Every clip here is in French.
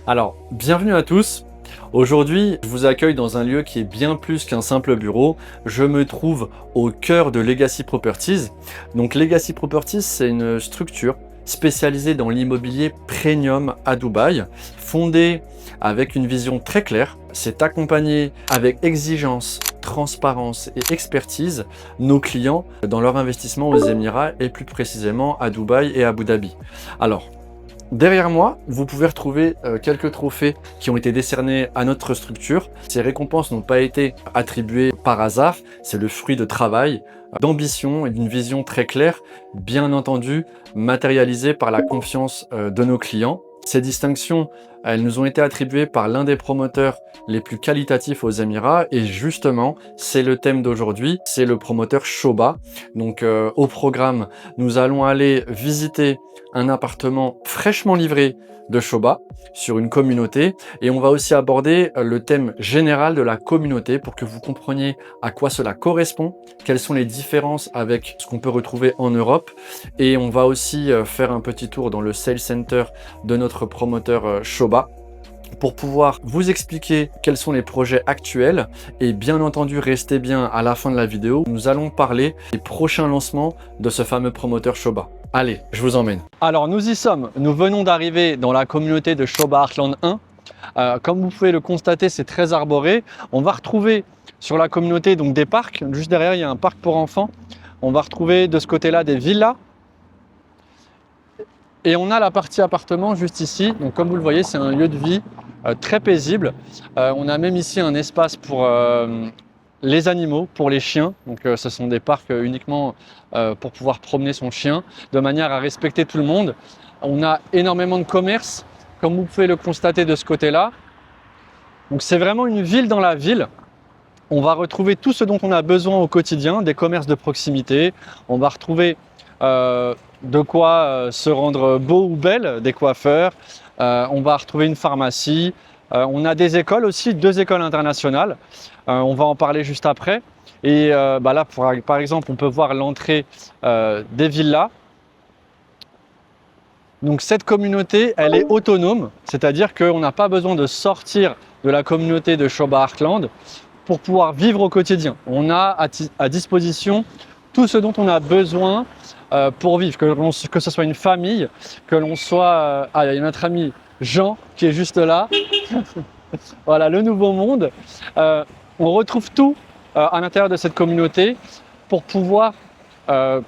Alors, bienvenue à tous. Aujourd'hui, je vous accueille dans un lieu qui est bien plus qu'un simple bureau. Je me trouve au cœur de Legacy Properties. Donc Legacy Properties, c'est une structure spécialisée dans l'immobilier premium à Dubaï, fondée avec une vision très claire. C'est accompagné avec exigence, transparence et expertise nos clients dans leur investissement aux Émirats et plus précisément à Dubaï et à Abu Dhabi. Alors, derrière moi, vous pouvez retrouver quelques trophées qui ont été décernés à notre structure. Ces récompenses n'ont pas été attribuées par hasard, c'est le fruit de travail, d'ambition et d'une vision très claire, bien entendu matérialisée par la confiance de nos clients. Ces distinctions, elles nous ont été attribuées par l'un des promoteurs les plus qualitatifs aux Émirats et justement, c'est le thème d'aujourd'hui, c'est le promoteur Shoba. Donc au programme, nous allons aller visiter un appartement fraîchement livré de Shoba sur une communauté et on va aussi aborder le thème général de la communauté pour que vous compreniez à quoi cela correspond, quelles sont les différences avec ce qu'on peut retrouver en Europe et on va aussi faire un petit tour dans le sales center de notre promoteur Shoba pour pouvoir vous expliquer quels sont les projets actuels et bien entendu restez bien à la fin de la vidéo, nous allons parler des prochains lancements de ce fameux promoteur Shoba. Allez, je vous emmène. Alors nous y sommes, nous venons d'arriver dans la communauté de Shoba Heartland 1. Comme vous pouvez le constater, c'est très arboré. On va retrouver sur la communauté donc des parcs, juste derrière il y a un parc pour enfants. On va retrouver de ce côté-là des villas. Et on a la partie appartement juste ici. Donc comme vous le voyez, c'est un lieu de vie très paisible. On a même ici un espace pour les animaux, pour les chiens. Donc ce sont des parcs uniquement pour pouvoir promener son chien, de manière à respecter tout le monde. On a énormément de commerce, comme vous pouvez le constater de ce côté-là. Donc c'est vraiment une ville dans la ville. On va retrouver tout ce dont on a besoin au quotidien, des commerces de proximité. On va retrouver de quoi se rendre beau ou belle, des coiffeurs. On va retrouver une pharmacie. On a des écoles aussi, 2 écoles internationales. On va en parler juste après. Et là, par exemple, on peut voir l'entrée des villas. Donc cette communauté, elle est autonome, c'est-à-dire qu'on n'a pas besoin de sortir de la communauté de Shoba Heartland pour pouvoir vivre au quotidien. On a à disposition tout ce dont on a besoin pour vivre, que ce soit une famille, que l'on soit... il y a notre ami Jean qui est juste là. Voilà, le nouveau monde. On retrouve tout à l'intérieur de cette communauté pour pouvoir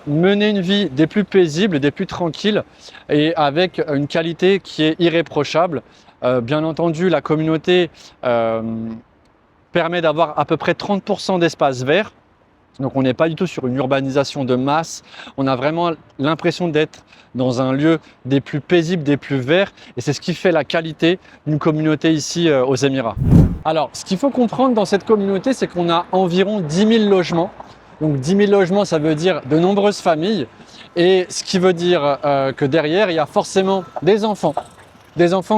mener une vie des plus paisibles, des plus tranquilles et avec une qualité qui est irréprochable. Bien entendu, la communauté permet d'avoir à peu près 30% d'espace vert. Donc on n'est pas du tout sur une urbanisation de masse, on a vraiment l'impression d'être dans un lieu des plus paisibles, des plus verts et c'est ce qui fait la qualité d'une communauté ici aux Émirats. Alors ce qu'il faut comprendre dans cette communauté, c'est qu'on a environ 10 000 logements. Donc 10 000 logements, ça veut dire de nombreuses familles et ce qui veut dire que derrière, il y a forcément des enfants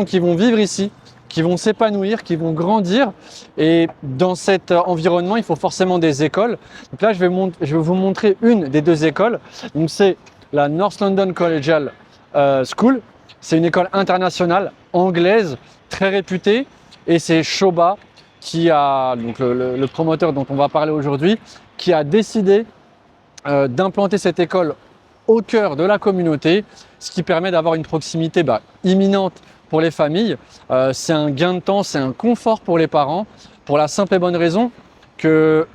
qui vont vivre ici, qui vont s'épanouir, qui vont grandir. Et dans cet environnement, il faut forcément des écoles. Donc là, je vais vous montrer une des 2 écoles. Donc c'est la North London Collegiate School. C'est une école internationale anglaise, très réputée. Et c'est Shoba qui a, donc le promoteur dont on va parler aujourd'hui, qui a décidé d'implanter cette école au cœur de la communauté, ce qui permet d'avoir une proximité imminente pour les familles. C'est un gain de temps, c'est un confort pour les parents, pour la simple et bonne raison que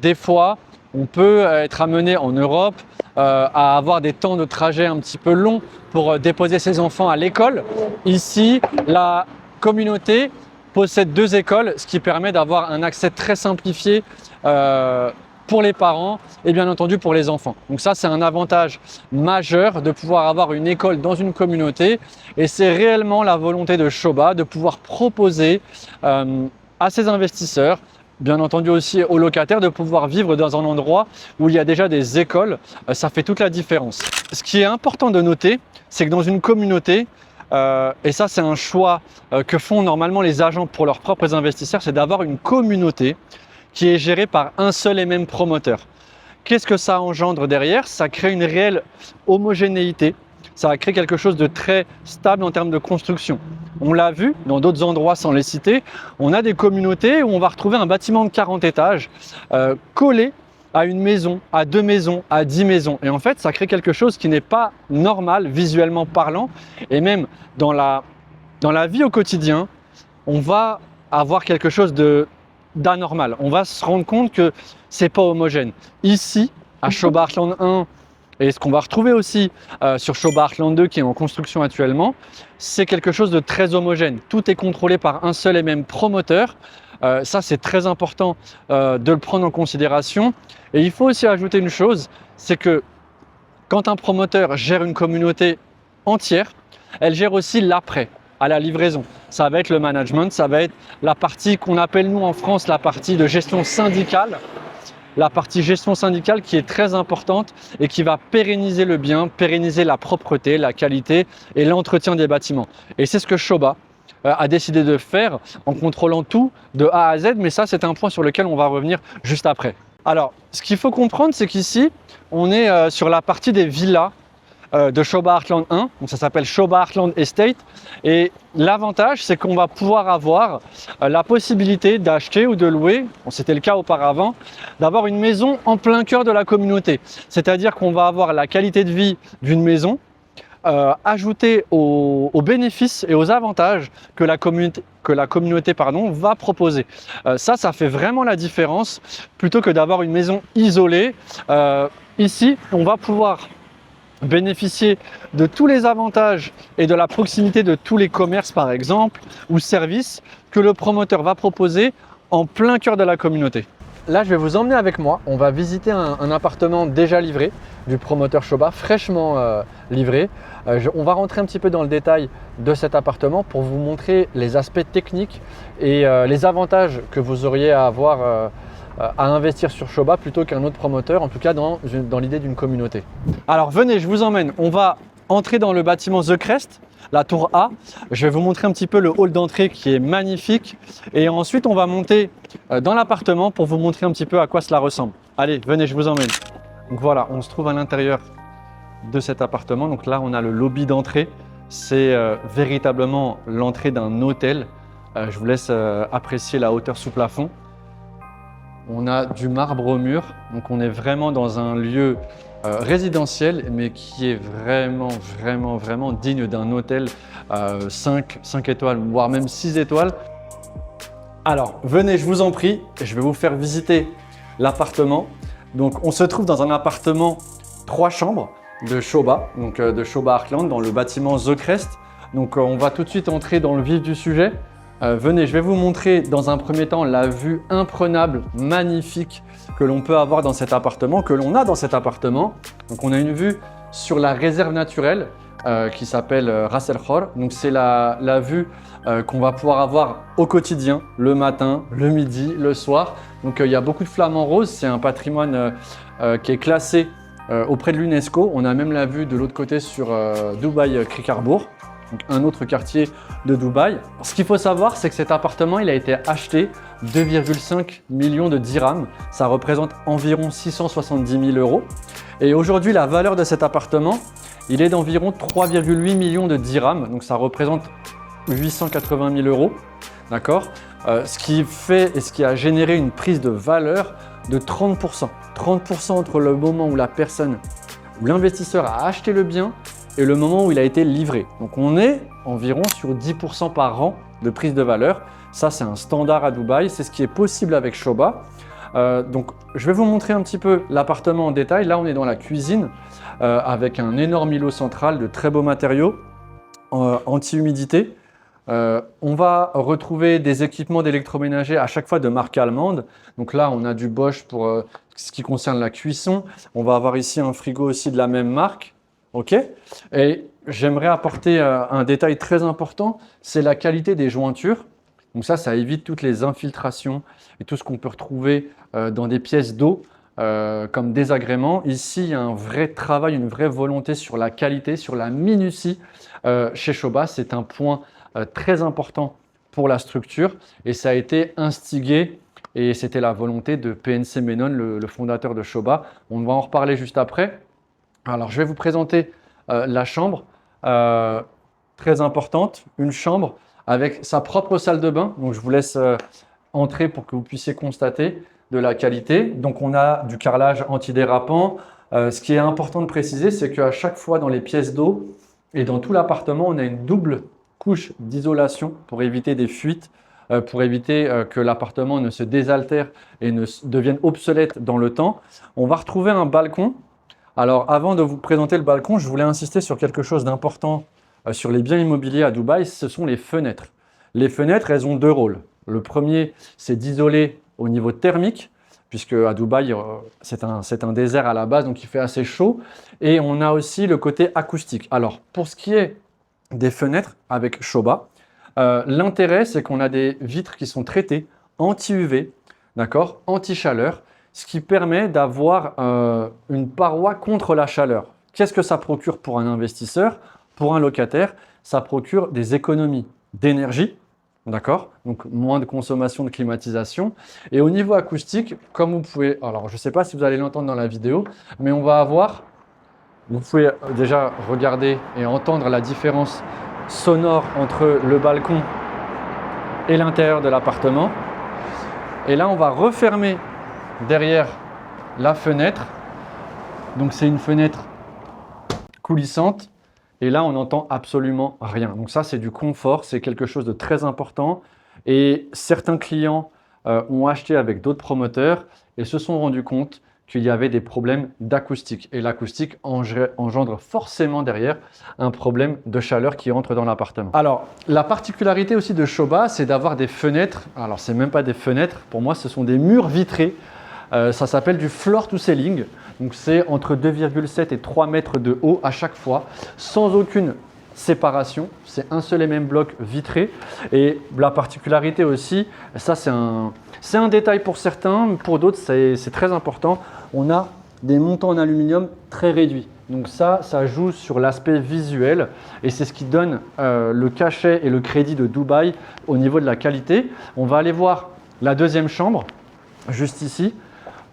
des fois, on peut être amené en Europe à avoir des temps de trajet un petit peu longs pour déposer ses enfants à l'école. Ici, la communauté possède 2 écoles, ce qui permet d'avoir un accès très simplifié pour les parents et bien entendu pour les enfants. Donc ça, c'est un avantage majeur de pouvoir avoir une école dans une communauté et c'est réellement la volonté de Shoba de pouvoir proposer à ses investisseurs, bien entendu aussi aux locataires, de pouvoir vivre dans un endroit où il y a déjà des écoles. Ça fait toute la différence. Ce qui est important de noter, c'est que dans une communauté, et ça c'est un choix que font normalement les agents pour leurs propres investisseurs, c'est d'avoir une communauté qui est géré par un seul et même promoteur. Qu'est-ce que ça engendre derrière? Ça crée une réelle homogénéité ça va créer quelque chose de très stable en termes de construction. On l'a vu dans d'autres endroits sans les citer, on a des communautés où on va retrouver un bâtiment de 40 étages collé à une maison, à 2 maisons, à 10 maisons. Et en fait, ça crée quelque chose qui n'est pas normal visuellement parlant. Et même dans la vie au quotidien, on va avoir quelque chose d'anormal. On va se rendre compte que c'est pas homogène. Ici, à Shoba Heartland 1, et ce qu'on va retrouver aussi sur Shoba Heartland 2 qui est en construction actuellement, c'est quelque chose de très homogène. Tout est contrôlé par un seul et même promoteur. Ça, c'est très important de le prendre en considération. Et il faut aussi ajouter une chose, c'est que quand un promoteur gère une communauté entière, elle gère aussi l'après, à la livraison. Ça va être le management, ça va être la partie qu'on appelle nous en France la partie de gestion syndicale. La partie gestion syndicale qui est très importante et qui va pérenniser le bien, pérenniser la propreté, la qualité et l'entretien des bâtiments. Et c'est ce que Shoba a décidé de faire en contrôlant tout de A à Z, mais ça c'est un point sur lequel on va revenir juste après. Alors, ce qu'il faut comprendre, c'est qu'ici, on est sur la partie des villas de Shoba Heartland 1, donc ça s'appelle Shoba Heartland Estate, et l'avantage c'est qu'on va pouvoir avoir la possibilité d'acheter ou de louer, bon, c'était le cas auparavant, d'avoir une maison en plein cœur de la communauté, c'est-à-dire qu'on va avoir la qualité de vie d'une maison ajoutée aux bénéfices et aux avantages que la communauté va proposer. Ça fait vraiment la différence plutôt que d'avoir une maison isolée. Ici, on va pouvoir bénéficier de tous les avantages et de la proximité de tous les commerces par exemple ou services que le promoteur va proposer en plein cœur de la communauté. Là, je vais vous emmener avec moi. On va visiter un appartement déjà livré du promoteur Shoba, fraîchement livré. On va rentrer un petit peu dans le détail de cet appartement pour vous montrer les aspects techniques et les avantages que vous auriez à avoir à investir sur Shoba plutôt qu'un autre promoteur, en tout cas dans l'idée d'une communauté. Alors venez, je vous emmène. On va entrer dans le bâtiment The Crest, la tour A. Je vais vous montrer un petit peu le hall d'entrée qui est magnifique. Et ensuite, on va monter dans l'appartement pour vous montrer un petit peu à quoi cela ressemble. Allez, venez, je vous emmène. Donc voilà, on se trouve à l'intérieur de cet appartement. Donc là, on a le lobby d'entrée. C'est véritablement l'entrée d'un hôtel. Je vous laisse apprécier la hauteur sous plafond. On a du marbre au mur, donc on est vraiment dans un lieu résidentiel, mais qui est vraiment digne d'un hôtel 5 étoiles, voire même 6 étoiles. Alors, venez, je vous en prie, je vais vous faire visiter l'appartement. Donc, on se trouve dans un appartement 3 chambres de Shoba, donc de Shoba Heartland, dans le bâtiment The Crest. Donc, on va tout de suite entrer dans le vif du sujet. Venez, je vais vous montrer dans un premier temps la vue imprenable, magnifique que l'on peut avoir dans cet appartement, que l'on a dans cet appartement. Donc on a une vue sur la réserve naturelle qui s'appelle Ras El Khor. Donc c'est la vue qu'on va pouvoir avoir au quotidien, le matin, le midi, le soir. Donc il y a beaucoup de flamants roses, c'est un patrimoine qui est classé auprès de l'UNESCO. On a même la vue de l'autre côté sur Dubaï Creek Harbour. Donc un autre quartier de Dubaï. Ce qu'il faut savoir, c'est que cet appartement il a été acheté 2,5 millions de dirhams. Ça représente environ 670 000 euros. Et aujourd'hui, la valeur de cet appartement, il est d'environ 3,8 millions de dirhams. Donc ça représente 880 000 euros. D'accord, ce qui fait et ce qui a généré une prise de valeur de 30%. 30% entre le moment où la personne, où l'investisseur a acheté le bien et le moment où il a été livré. Donc on est environ sur 10% par an de prise de valeur. Ça, c'est un standard à Dubaï. C'est ce qui est possible avec Shoba. Donc je vais vous montrer un petit peu l'appartement en détail. Là, on est dans la cuisine avec un énorme îlot central de très beaux matériaux anti-humidité. On va retrouver des équipements d'électroménager à chaque fois de marque allemande. Donc là, on a du Bosch pour ce qui concerne la cuisson. On va avoir ici un frigo aussi de la même marque. Ok. Et j'aimerais apporter un détail très important, c'est la qualité des jointures. Donc ça évite toutes les infiltrations et tout ce qu'on peut retrouver dans des pièces d'eau comme désagréments. Ici, il y a un vrai travail, une vraie volonté sur la qualité, sur la minutie chez Shoba. C'est un point très important pour la structure et ça a été instigé et c'était la volonté de PNC Menon, le fondateur de Shoba. On va en reparler juste après. Alors, je vais vous présenter la chambre, très importante, une chambre avec sa propre salle de bain. Donc je vous laisse entrer pour que vous puissiez constater de la qualité. Donc on a du carrelage antidérapant. Ce qui est important de préciser, c'est qu'à chaque fois dans les pièces d'eau et dans tout l'appartement, on a une double couche d'isolation pour éviter des fuites, pour éviter que l'appartement ne se désaltère et ne devienne obsolète dans le temps. On va retrouver un balcon. Alors avant de vous présenter le balcon, je voulais insister sur quelque chose d'important sur les biens immobiliers à Dubaï, ce sont les fenêtres. Les fenêtres, elles ont deux rôles. Le premier, c'est d'isoler au niveau thermique, puisque à Dubaï, c'est un désert à la base, donc il fait assez chaud. Et on a aussi le côté acoustique. Alors, pour ce qui est des fenêtres avec Shoba, l'intérêt, c'est qu'on a des vitres qui sont traitées anti-UV, d'accord, anti-chaleur, ce qui permet d'avoir une paroi contre la chaleur. Qu'est-ce que ça procure pour un investisseur? Pour un locataire, ça procure des économies d'énergie, d'accord? Donc moins de consommation de climatisation. Et au niveau acoustique, comme vous pouvez, alors je ne sais pas si vous allez l'entendre dans la vidéo, mais on va avoir, vous pouvez déjà regarder et entendre la différence sonore entre le balcon et l'intérieur de l'appartement. Et là, on va refermer derrière la fenêtre. Donc c'est une fenêtre coulissante. Et là, on n'entend absolument rien. Donc ça, c'est du confort, c'est quelque chose de très important. Et certains clients ont acheté avec d'autres promoteurs et se sont rendus compte qu'il y avait des problèmes d'acoustique. Et l'acoustique engendre forcément derrière un problème de chaleur qui entre dans l'appartement. Alors, la particularité aussi de Shoba, c'est d'avoir des fenêtres. Alors, ce n'est même pas des fenêtres. Pour moi, ce sont des murs vitrés. Ça s'appelle du floor to ceiling. Donc c'est entre 2,7 et 3 mètres de haut à chaque fois, sans aucune séparation. C'est un seul et même bloc vitré. Et la particularité aussi, ça c'est un détail pour certains, pour d'autres c'est très important. On a des montants en aluminium très réduits. Donc ça joue sur l'aspect visuel et c'est ce qui donne le cachet et le crédit de Dubaï au niveau de la qualité. On va aller voir la deuxième chambre, juste ici,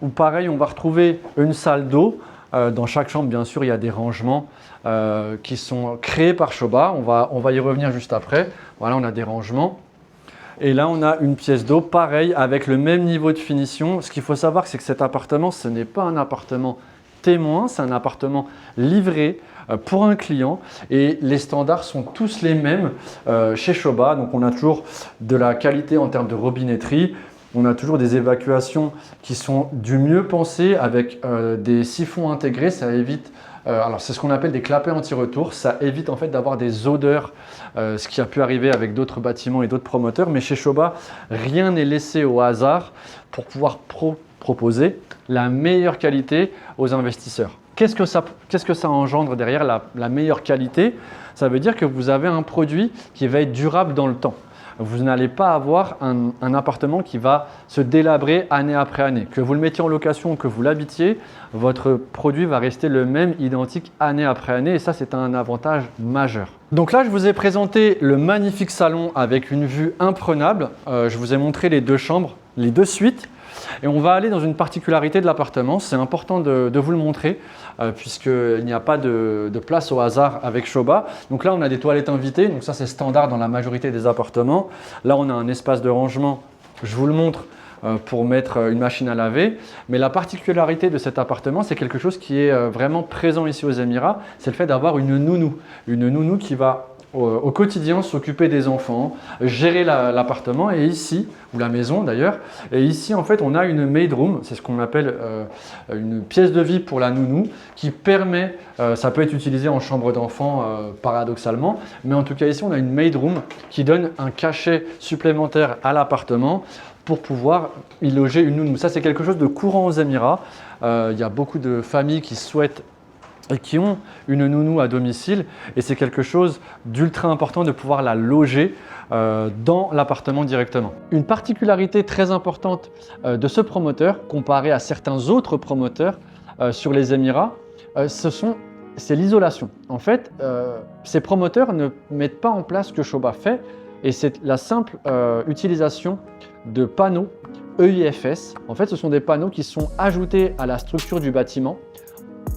où pareil, on va retrouver une salle d'eau. Dans chaque chambre, bien sûr, il y a des rangements qui sont créés par Shoba. On va y revenir juste après. Voilà, on a des rangements. Et là, on a une pièce d'eau, pareil, avec le même niveau de finition. Ce qu'il faut savoir, c'est que cet appartement, ce n'est pas un appartement témoin, c'est un appartement livré pour un client. Et les standards sont tous les mêmes chez Shoba. Donc, on a toujours de la qualité en termes de robinetterie. On a toujours des évacuations qui sont du mieux pensées avec des siphons intégrés. Ça évite, alors c'est ce qu'on appelle des clapets anti-retour. Ça évite en fait d'avoir des odeurs, ce qui a pu arriver avec d'autres bâtiments et d'autres promoteurs. Mais chez Shoba, rien n'est laissé au hasard pour pouvoir proposer la meilleure qualité aux investisseurs. Qu'est-ce que ça engendre derrière la meilleure qualité? Ça veut dire que vous avez un produit qui va être durable dans le temps. Vous n'allez pas avoir un appartement qui va se délabrer année après année. Que vous le mettiez en location ou que vous l'habitiez, votre produit va rester le même, identique année après année et ça, c'est un avantage majeur. Donc là, je vous ai présenté le magnifique salon avec une vue imprenable. Je vous ai montré les deux chambres, les deux suites. Et on va aller dans une particularité de l'appartement. C'est important de vous le montrer puisqu'il n'y a pas de place au hasard avec Shoba. Donc là, on a des toilettes invitées. Donc ça, c'est standard dans la majorité des appartements. Là, on a un espace de rangement. Je vous le montre pour mettre une machine à laver. Mais la particularité de cet appartement, c'est quelque chose qui est vraiment présent ici aux Émirats. C'est le fait d'avoir une nounou. Une nounou qui va au quotidien s'occuper des enfants, gérer l'appartement et ici, ou la maison d'ailleurs, et ici en fait on a une maid room, c'est ce qu'on appelle une pièce de vie pour la nounou qui permet, ça peut être utilisé en chambre d'enfant paradoxalement, mais en tout cas ici on a une maid room qui donne un cachet supplémentaire à l'appartement pour pouvoir y loger une nounou. Ça c'est quelque chose de courant aux Émirats, il y a beaucoup de familles qui souhaitent et qui ont une nounou à domicile et c'est quelque chose d'ultra important de pouvoir la loger dans l'appartement directement. Une particularité très importante de ce promoteur comparé à certains autres promoteurs sur les Émirats, c'est l'isolation. En fait, ces promoteurs ne mettent pas en place ce que Shoba fait et c'est la simple utilisation de panneaux EIFS. En fait, ce sont des panneaux qui sont ajoutés à la structure du bâtiment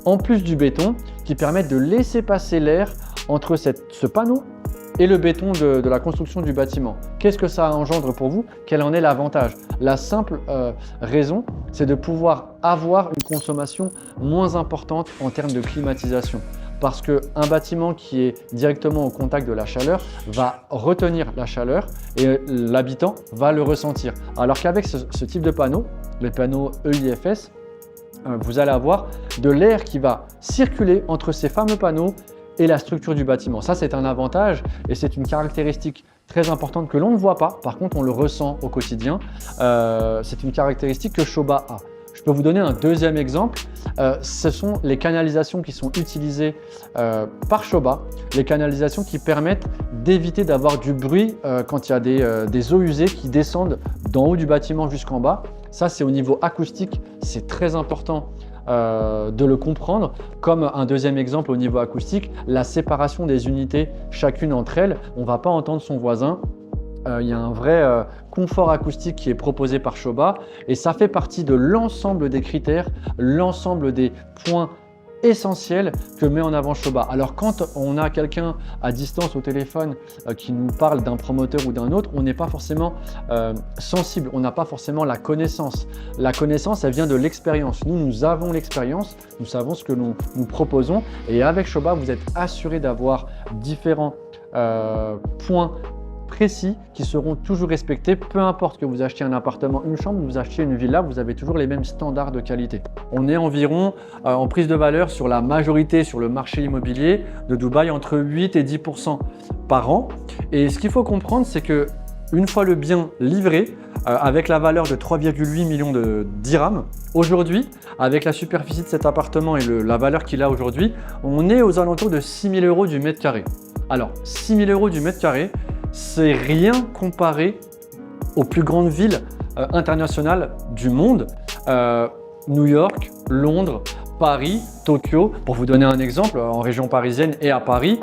en plus du béton qui permettent de laisser passer l'air entre ce panneau et le béton de la construction du bâtiment. Qu'est-ce que ça engendre pour vous? Quel en est l'avantage? La simple raison, c'est de pouvoir avoir une consommation moins importante en termes de climatisation. Parce qu'un bâtiment qui est directement au contact de la chaleur va retenir la chaleur et l'habitant va le ressentir. Alors qu'avec ce type de panneau, les panneaux EIFS, vous allez avoir de l'air qui va circuler entre ces fameux panneaux et la structure du bâtiment. Ça, c'est un avantage et c'est une caractéristique très importante que l'on ne voit pas. Par contre, on le ressent au quotidien. C'est une caractéristique que Shoba a. Je peux vous donner un deuxième exemple. Ce sont les canalisations qui sont utilisées par Shoba, les canalisations qui permettent d'éviter d'avoir du bruit quand il y a des eaux usées qui descendent d'en haut du bâtiment jusqu'en bas. Ça, c'est au niveau acoustique, c'est très important de le comprendre. Comme un deuxième exemple au niveau acoustique, la séparation des unités, chacune entre elles, on ne va pas entendre son voisin. Il y a un vrai confort acoustique qui est proposé par Shoba et ça fait partie de l'ensemble des critères, l'ensemble des points essentiels que met en avant Shoba. Alors quand on a quelqu'un à distance au téléphone qui nous parle d'un promoteur ou d'un autre, on n'est pas forcément sensible, on n'a pas forcément la connaissance. La connaissance, elle vient de l'expérience. Nous avons l'expérience, nous savons ce que nous proposons et avec Shoba, vous êtes assuré d'avoir différents points précis qui seront toujours respectés, peu importe que vous achetiez un appartement, une chambre, vous achetiez une villa, vous avez toujours les mêmes standards de qualité. On est environ en prise de valeur sur la majorité sur le marché immobilier de Dubaï entre 8 et 10% par an. Et ce qu'il faut comprendre, c'est que une fois le bien livré, avec la valeur de 3,8 millions de dirhams, aujourd'hui, avec la superficie de cet appartement et la valeur qu'il a aujourd'hui, on est aux alentours de 6 000 € du mètre carré. Alors, 6 000 € du mètre carré, c'est rien comparé aux plus grandes villes internationales du monde. New York, Londres, Paris, Tokyo, pour vous donner un exemple, en région parisienne et à Paris,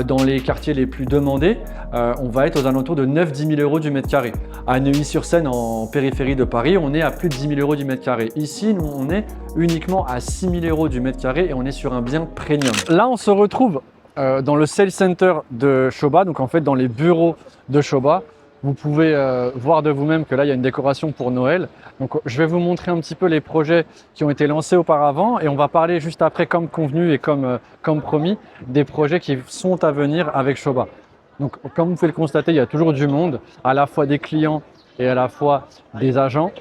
dans les quartiers les plus demandés, on va être aux alentours de 9-10 000 € du mètre carré. À Neuilly-sur-Seine, en périphérie de Paris, on est à plus de 10 000 € du mètre carré. Ici, nous, on est uniquement à 6 000 € du mètre carré et on est sur un bien premium. Là, on se retrouve dans le sales center de Shoba, donc en fait dans les bureaux de Shoba. Vous pouvez voir de vous-même que là il y a une décoration pour Noël. Donc je vais vous montrer un petit peu les projets qui ont été lancés auparavant et on va parler juste après, comme convenu et comme promis, des projets qui sont à venir avec Shoba. Donc comme vous pouvez le constater, il y a toujours du monde, à la fois des clients et à la fois des agents.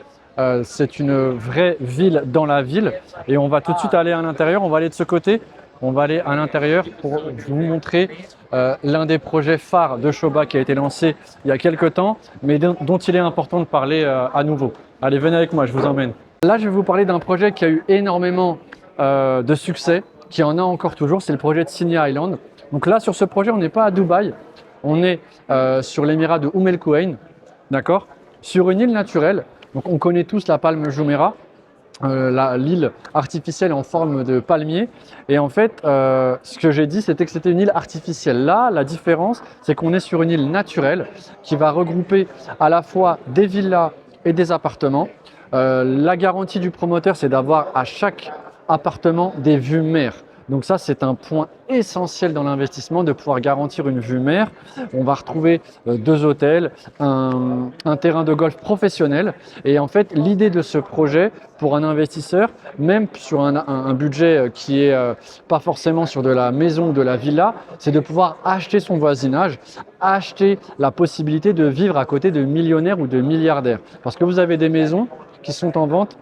C'est une vraie ville dans la ville et on va tout de suite aller à l'intérieur, on va aller de ce côté. On va aller à l'intérieur pour vous montrer l'un des projets phares de Shoba qui a été lancé il y a quelques temps, mais dont il est important de parler à nouveau. Allez, venez avec moi, je vous emmène. Là, je vais vous parler d'un projet qui a eu énormément de succès, qui en a encore toujours, c'est le projet de Sinai Island. Donc là, sur ce projet, on n'est pas à Dubaï, on est sur l'émirat de Umm El Quwain, d'accord, sur une île naturelle. Donc on connaît tous la palme Jumeirah. L'île artificielle en forme de palmier et en fait ce que j'ai dit c'était que c'était une île artificielle. Là la différence c'est qu'on est sur une île naturelle qui va regrouper à la fois des villas et des appartements. La garantie du promoteur c'est d'avoir à chaque appartement des vues mer. Donc ça, c'est un point essentiel dans l'investissement, de pouvoir garantir une vue mer. On va retrouver 2 hôtels, un terrain de golf professionnel. Et en fait, l'idée de ce projet pour un investisseur, même sur un budget qui est pas forcément sur de la maison ou de la villa, c'est de pouvoir acheter son voisinage, acheter la possibilité de vivre à côté de millionnaires ou de milliardaires. Parce que vous avez des maisons qui sont en vente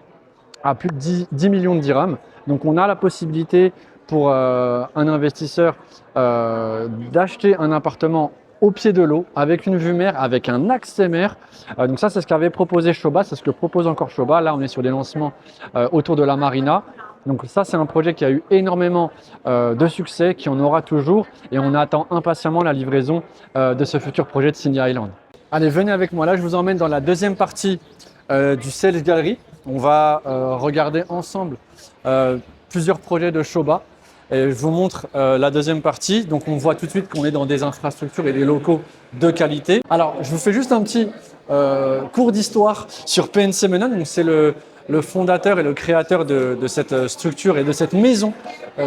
à plus de 10 millions de dirhams. Donc on a la possibilité pour un investisseur d'acheter un appartement au pied de l'eau, avec une vue mer, avec un accès mer. Donc ça, c'est ce qu'avait proposé Shoba, c'est ce que propose encore Shoba. Là, on est sur des lancements autour de la marina. Donc ça, c'est un projet qui a eu énormément de succès, qui en aura toujours. Et on attend impatiemment la livraison de ce futur projet de Sinai Island. Allez, venez avec moi. Là, je vous emmène dans la deuxième partie du Sales Gallery. On va regarder ensemble plusieurs projets de Shoba. Et je vous montre la deuxième partie. Donc, on voit tout de suite qu'on est dans des infrastructures et des locaux de qualité. Alors, je vous fais juste un petit cours d'histoire sur PNC Menon. C'est le le fondateur et le créateur de cette structure et de cette maison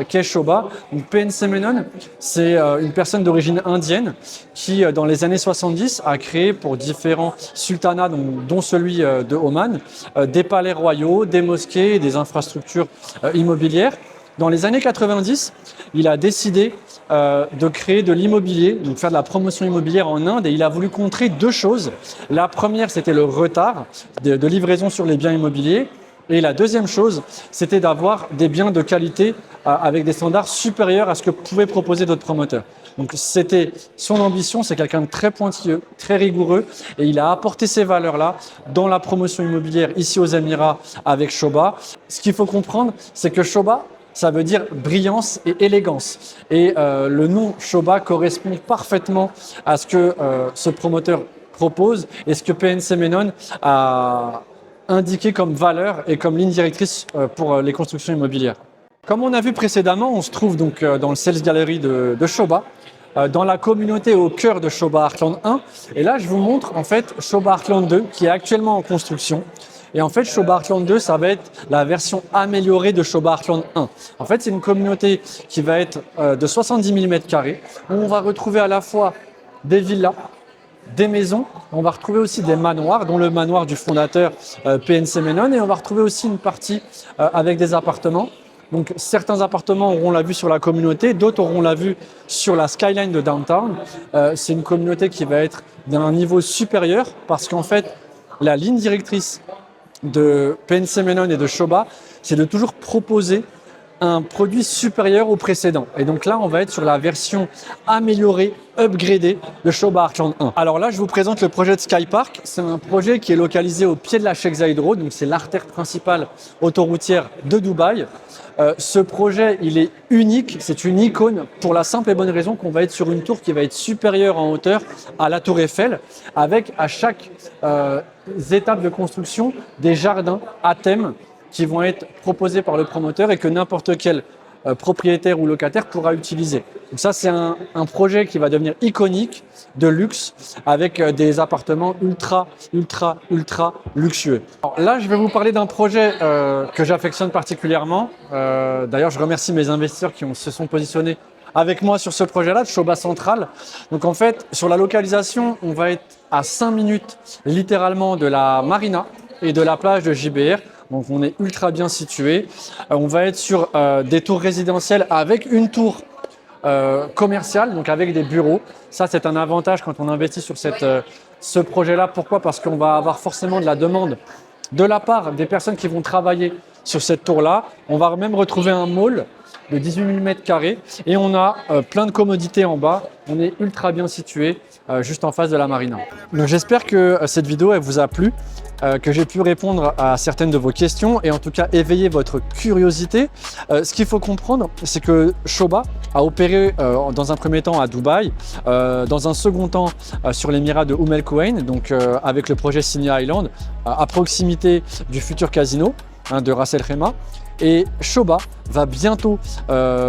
qu'est Shobha. Donc PNC Menon, c'est une personne d'origine indienne qui, dans les années 70, a créé pour différents sultanats, dont celui de Oman, des palais royaux, des mosquées et des infrastructures immobilières. Dans les années 90, il a décidé de créer de l'immobilier, donc faire de la promotion immobilière en Inde, et il a voulu contrer deux choses. La première, c'était le retard de livraison sur les biens immobiliers, et la deuxième chose, c'était d'avoir des biens de qualité avec des standards supérieurs à ce que pouvaient proposer d'autres promoteurs. Donc c'était son ambition, c'est quelqu'un de très pointilleux, très rigoureux, et il a apporté ces valeurs-là dans la promotion immobilière ici aux Émirats avec Shobha. Ce qu'il faut comprendre, c'est que Shobha, ça veut dire brillance et élégance. Et le nom Shobha correspond parfaitement à ce que ce promoteur propose et ce que PNC Menon a indiqué comme valeur et comme ligne directrice pour les constructions immobilières. Comme on a vu précédemment, on se trouve donc dans le Sales Gallery de Shobha, dans la communauté au cœur de Shobha Heartland 1. Et là, je vous montre en fait Shobha Heartland 2 qui est actuellement en construction. Et en fait, Shobha Heartland 2, ça va être la version améliorée de Shobha Heartland 1. En fait, c'est une communauté qui va être de 70 000 m², où on va retrouver à la fois des villas, des maisons, on va retrouver aussi des manoirs, dont le manoir du fondateur PNC Menon, et on va retrouver aussi une partie avec des appartements. Donc certains appartements auront la vue sur la communauté, d'autres auront la vue sur la skyline de downtown. C'est une communauté qui va être d'un niveau supérieur parce qu'en fait, la ligne directrice de PNC Menon et de Shobha, c'est de toujours proposer un produit supérieur au précédent. Et donc là, on va être sur la version améliorée, upgradée de Shobha Heartland 1. Alors là, je vous présente le projet de Sky Park. C'est un projet qui est localisé au pied de la Sheikh Zayed Road, donc c'est l'artère principale autoroutière de Dubaï. Ce projet, il est unique, c'est une icône pour la simple et bonne raison qu'on va être sur une tour qui va être supérieure en hauteur à la tour Eiffel, avec à chaque étape de construction des jardins à thème qui vont être proposés par le promoteur et que n'importe quel propriétaire ou locataire pourra utiliser. Donc ça, c'est un projet qui va devenir iconique, de luxe, avec des appartements ultra luxueux. Alors là, je vais vous parler d'un projet que j'affectionne particulièrement. D'ailleurs, je remercie mes investisseurs qui se sont positionnés avec moi sur ce projet-là, de Shobha Central. Donc en fait, sur la localisation, on va être à 5 minutes littéralement de la marina et de la plage de JBR. Donc on est ultra bien situé. On va être sur des tours résidentielles avec une tour commerciale, donc avec des bureaux. Ça, c'est un avantage quand on investit sur ce projet-là. Pourquoi? Parce qu'on va avoir forcément de la demande de la part des personnes qui vont travailler sur cette tour-là. On va même retrouver un mall de 18 000 m² et on a plein de commodités en bas. On est ultra bien situé juste en face de la marina. Donc j'espère que cette vidéo elle vous a plu, que j'ai pu répondre à certaines de vos questions et en tout cas éveiller votre curiosité. Ce qu'il faut comprendre, c'est que Shobha a opéré dans un premier temps à Dubaï, dans un second temps sur l'émirat de Umm El Quwain, donc avec le projet Signia Island, à proximité du futur casino de Ras El Khaimah. Et Shobha va bientôt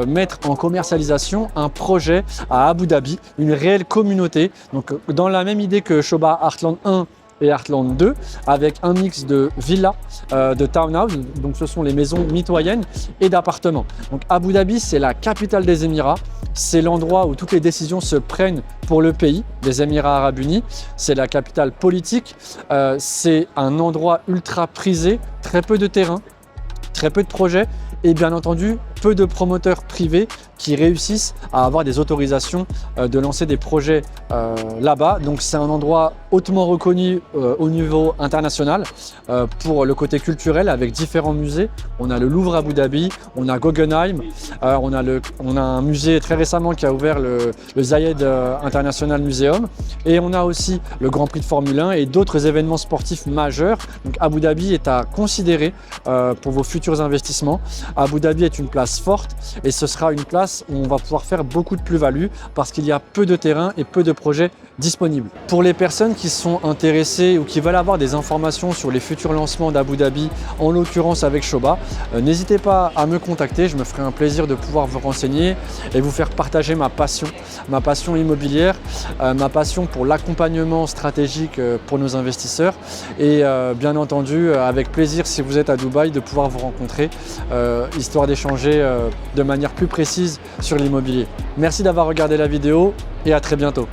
mettre en commercialisation un projet à Abu Dhabi, une réelle communauté, donc dans la même idée que Shobha Heartland 1 et Heartland 2, avec un mix de villas, de townhouse, donc ce sont les maisons mitoyennes, et d'appartements. Donc Abu Dhabi, c'est la capitale des Émirats, c'est l'endroit où toutes les décisions se prennent pour le pays, des Émirats Arabes Unis, c'est la capitale politique, c'est un endroit ultra prisé, très peu de terrain, très peu de projets et bien entendu peu de promoteurs privés qui réussissent à avoir des autorisations de lancer des projets là-bas. Donc c'est un endroit hautement reconnu au niveau international pour le côté culturel avec différents musées. On a le Louvre Abu Dhabi, on a Guggenheim, on a un musée très récemment qui a ouvert le Zayed International Museum et on a aussi le Grand Prix de Formule 1 et d'autres événements sportifs majeurs. Donc Abu Dhabi est à considérer pour vos futurs investissements. Abu Dhabi est une place forte et ce sera une place espace où on va pouvoir faire beaucoup de plus-value parce qu'il y a peu de terrain et peu de projets disponibles. Pour les personnes qui sont intéressées ou qui veulent avoir des informations sur les futurs lancements d'Abu Dhabi, en l'occurrence avec Shoba, n'hésitez pas à me contacter, je me ferai un plaisir de pouvoir vous renseigner et vous faire partager ma passion immobilière, ma passion pour l'accompagnement stratégique pour nos investisseurs et bien entendu avec plaisir si vous êtes à Dubaï de pouvoir vous rencontrer histoire d'échanger de manière plus précise sur l'immobilier. Merci d'avoir regardé la vidéo et à très bientôt.